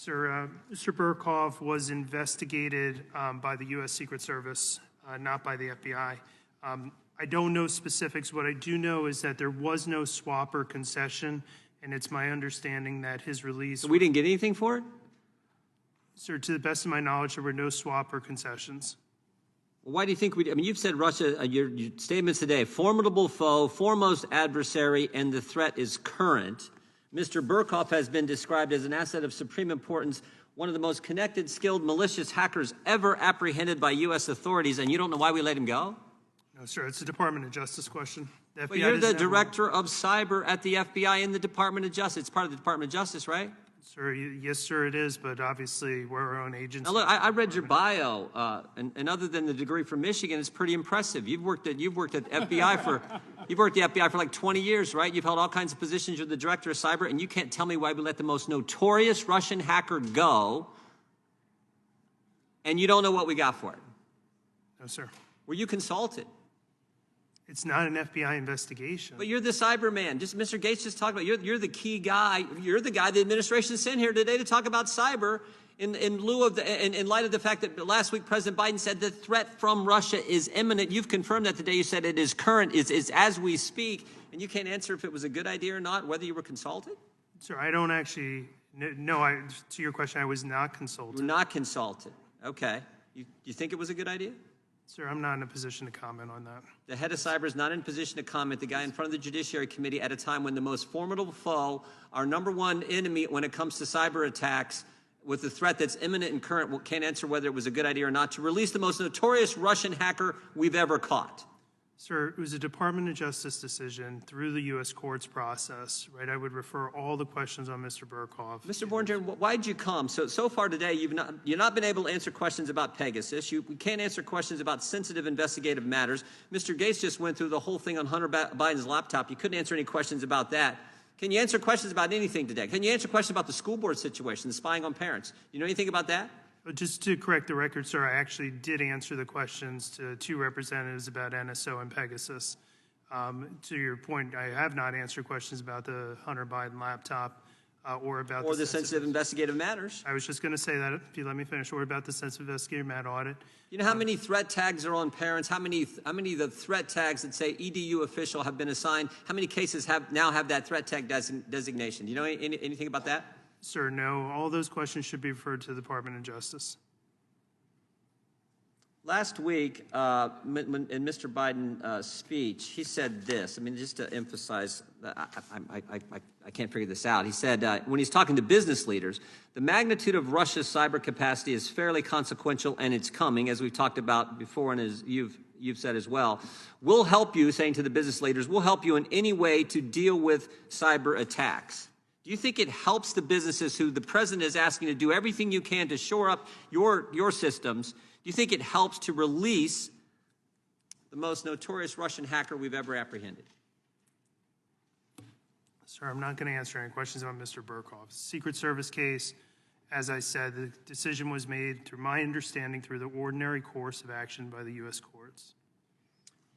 Sir, Mr. Burkhoff was investigated by the U.S. Secret Service, not by the FBI. I don't know specifics. What I do know is that there was no swap or concession, and it's my understanding that his release... So we didn't get anything for it? Sir, to the best of my knowledge, there were no swap or concessions. Well, why do you think we... I mean, you've said Russia, your statements today, formidable foe, foremost adversary, and the threat is current. Mr. Burkhoff has been described as an asset of supreme importance, one of the most connected, skilled, malicious hackers ever apprehended by U.S. authorities, and you don't know why we let him go? No, sir, it's a Department of Justice question. But you're the director of cyber at the FBI in the Department of Justice. It's part of the Department of Justice, right? Sir, yes, sir, it is, but obviously we're our own agency. Now, look, I read your bio, and other than the degree from Michigan, it's pretty impressive. You've worked at FBI for like 20 years, right? You've held all kinds of positions. You're the director of cyber, and you can't tell me why we let the most notorious Russian hacker go, and you don't know what we got for it. No, sir. Were you consulted? It's not an FBI investigation. But you're the cyber man. Just Mr. Gates just talked about you're the key guy. You're the guy the administration sent here today to talk about cyber in lieu of in light of the fact that last week President Biden said the threat from Russia is imminent. You've confirmed that today. You said it is current, is as we speak, and you can't answer if it was a good idea or not, whether you were consulted? Sir, I don't actually no, to your question, I was not consulted. You were not consulted. Okay. You think it was a good idea? Sir, I'm not in a position to comment on that. The head of cyber is not in a position to comment. The guy in front of the Judiciary Committee at a time when the most formidable foe, our #1 enemy when it comes to cyber attacks, with the threat that's imminent and current, can't answer whether it was a good idea or not to release the most notorious Russian hacker we've ever caught. Sir, it was a Department of Justice decision through the U.S. courts process, right? I would refer all the questions on Mr. Burkhoff. Mr. Bornstein, why did you come? So far today, you've not been able to answer questions about Pegasus. You can't answer questions about sensitive investigative matters. Mr. Gates just went through the whole thing on Hunter Biden's laptop. You couldn't answer any questions about that. Can you answer questions about anything today? Can you answer questions about the school board situation, the spying on parents? You know anything about that? Just to correct the record, sir, I actually did answer the questions to 2 representatives about NSO and Pegasus. To your point, I have not answered questions about the Hunter Biden laptop or about the sensitive investigative matters. I was just going to say that, if you let me finish, or about the sensitive investigative matter audit. You know how many threat tags are on parents? How many of the threat tags that say EDU official have been assigned? How many cases now have that threat tag designation? Do you know anything about that? Sir, no. All those questions should be referred to the Department of Justice. Last week, in Mr. Biden's speech, he said this. I mean, just to emphasize, I can't figure this out. He said, when he's talking to business leaders, the magnitude of Russia's cyber capacity is fairly consequential, and it's coming, as we've talked about before and as you've said as well. We'll help you, saying to the business leaders, we'll help you in any way to deal with cyber attacks. Do you think it helps the businesses who the president is asking to do everything you can to shore up your systems? Do you think it helps to release the most notorious Russian hacker we've ever apprehended? Sir, I'm not going to answer any questions about Mr. Burkhoff's Secret Service case. As I said, the decision was made, through my understanding, through the ordinary course of action by the U.S. courts.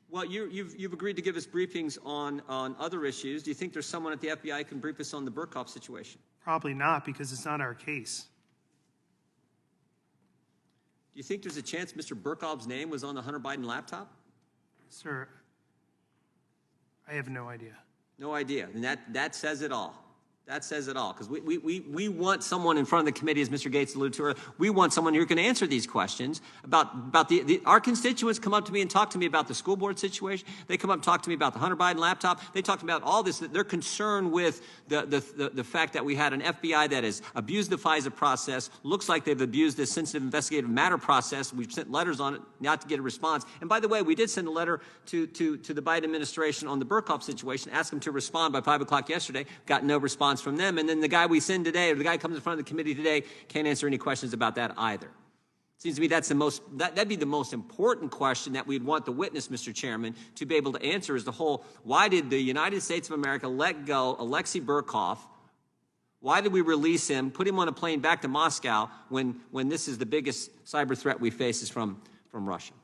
Well, you've agreed to give us briefings on other issues. Do you think there's someone at the FBI who can brief us on the Burkhoff situation? Probably not, because it's not our case. Do you think there's a chance Mr. Burkhoff's name was on the Hunter Biden laptop? Sir, I have no idea. No idea. And that says it all. That says it all, because we want someone in front of the committee, as Mr. Gates alluded to earlier. We want someone who can answer these questions about our constituents come up to me and talk to me about the school board situation. They come up and talk to me about the Hunter Biden laptop. They talk about all this. They're concerned with the fact that we had an FBI that has abused the FISA process. Looks like they've abused this sensitive investigative matter process. We've sent letters on it not to get a response. And by the way, we did send a letter to the Biden administration on the Burkhoff situation, ask them to respond by 5 o'clock yesterday. Got no response from them, and then the guy we send today, or the guy comes in front of the committee today, can't answer any questions about that either. Seems to me that'd be the most important question that we'd want the witness, Mr. Chairman, to be able to answer, is the whole, why did the United States of America let go Alexei Burkhoff? Why did we release him, put him on a plane back to Moscow when this is the biggest cyber threat we face is from Russia?